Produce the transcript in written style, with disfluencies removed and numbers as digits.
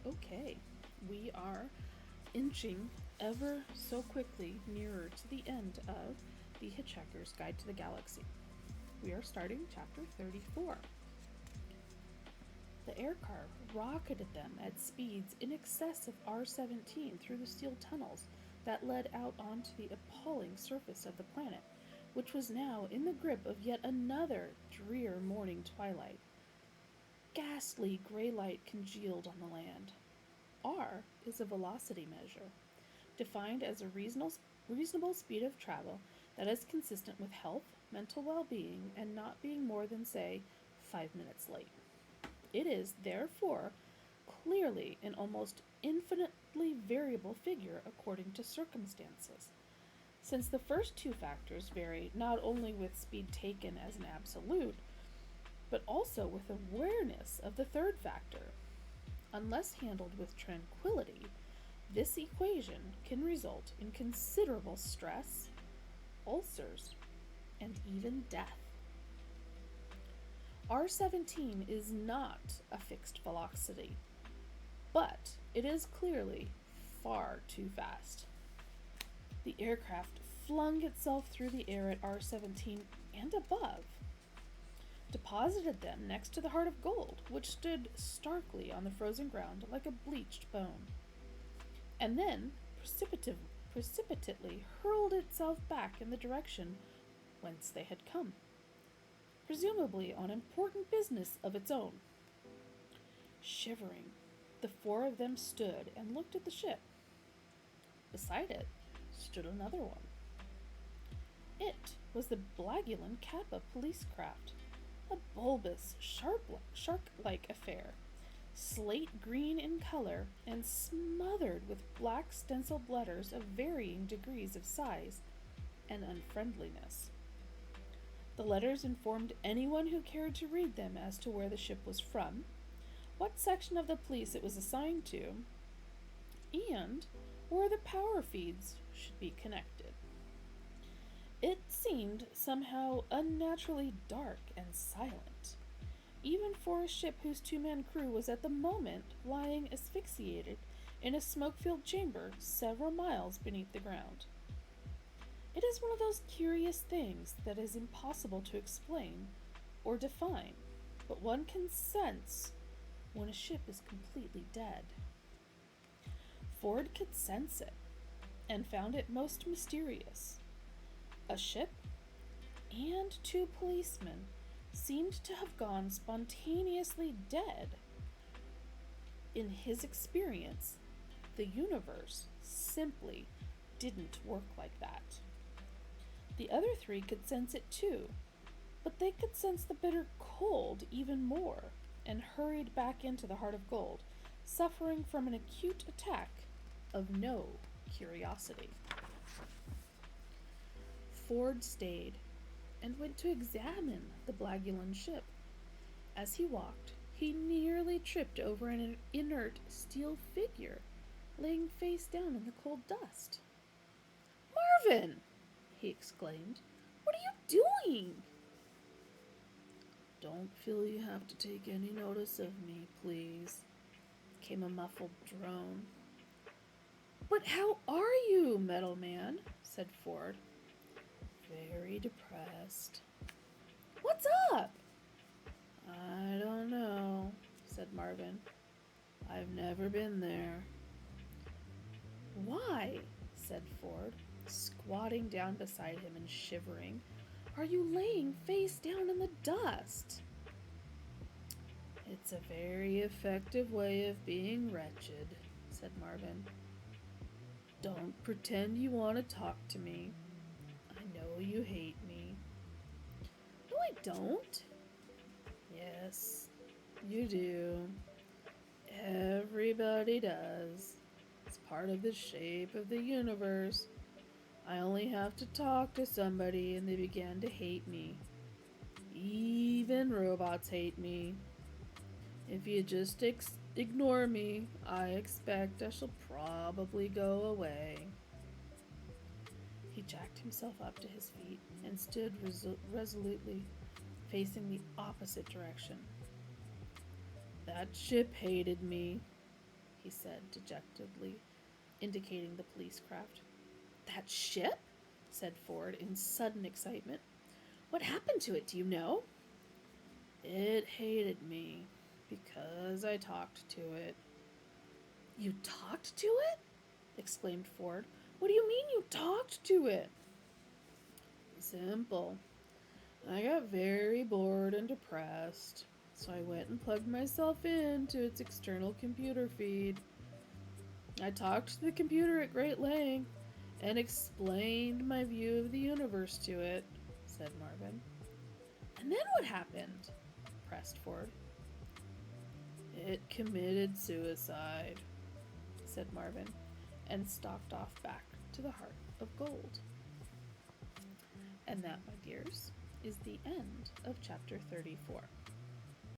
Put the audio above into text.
Okay, we are inching ever so quickly nearer to the end of the Hitchhiker's Guide to the Galaxy. We are starting chapter 34. The aircar rocketed them at speeds in excess of R-17 through the steel tunnels that led out onto the appalling surface of the planet, which was now in the grip of yet another drear morning twilight. Ghastly gray light congealed on the land. R is a velocity measure, defined as a reasonable speed of travel that is consistent with health, mental well being, and not being more than, say, 5 minutes late. It is, therefore, clearly an almost infinitely variable figure according to circumstances, since the first two factors vary not only with speed taken as an absolute, but also with awareness of the third factor. Unless handled with tranquility, this equation can result in considerable stress, ulcers, and even death. R-17 is not a fixed velocity, but it is clearly far too fast. The aircraft flung itself through the air at R-17 and above, deposited them next to the Heart of Gold, which stood starkly on the frozen ground like a bleached bone, and then precipitately hurled itself back in the direction whence they had come, presumably on important business of its own. Shivering, the four of them stood and looked at the ship. Beside it stood another one. It was the Blagulan Kappa police craft, a bulbous, shark-like affair, slate green in color and smothered with black stenciled letters of varying degrees of size and unfriendliness. The letters informed anyone who cared to read them as to where the ship was from, what section of the police it was assigned to, and where the power feeds should be connected. It seemed somehow unnaturally dark and silent, even for a ship whose two-man crew was at the moment lying asphyxiated in a smoke-filled chamber several miles beneath the ground. It is one of those curious things that is impossible to explain or define, but one can sense when a ship is completely dead. Ford could sense it, and found it most mysterious. A ship and two policemen seemed to have gone spontaneously dead. In his experience, the universe simply didn't work like that. The other three could sense it too, but they could sense the bitter cold even more, and hurried back into the Heart of Gold, suffering from an acute attack of no curiosity. Ford stayed and went to examine the Blagulan ship. As he walked, he nearly tripped over an inert steel figure laying face down in the cold dust. "Marvin!" he exclaimed. "What are you doing?" "Don't feel you have to take any notice of me, please," came a muffled drone. "But how are you, Metal Man?" said Ford. "Very depressed." "What's up?" "I don't know," said Marvin. "I've never been there." "Why," said Ford, squatting down beside him and shivering, "are you laying face down in the dust?" "It's a very effective way of being wretched," said Marvin. "Don't pretend you want to talk to me. I know you hate me." "No, I don't." "Yes, you do. Everybody does. It's part of the shape of the universe. I only have to talk to somebody and they begin to hate me. Even robots hate me. If you just ignore me, I expect I shall probably go away." He jacked himself up to his feet and stood resolutely facing the opposite direction. "That ship hated me," he said dejectedly, indicating the police craft. That ship? Said Ford in sudden excitement. What happened to it, do you know? It hated me because I talked to it. You talked to it? Exclaimed Ford. What do you mean you talked to it? Simple. I got very bored and depressed, so I went and plugged myself into its external computer feed. I talked to the computer at great length and explained my view of the universe to it, said Marvin. And then what happened? Pressed Ford. It committed suicide, said Marvin, and stalked off back to the heart of gold. And that, my dears, is the end of chapter 34.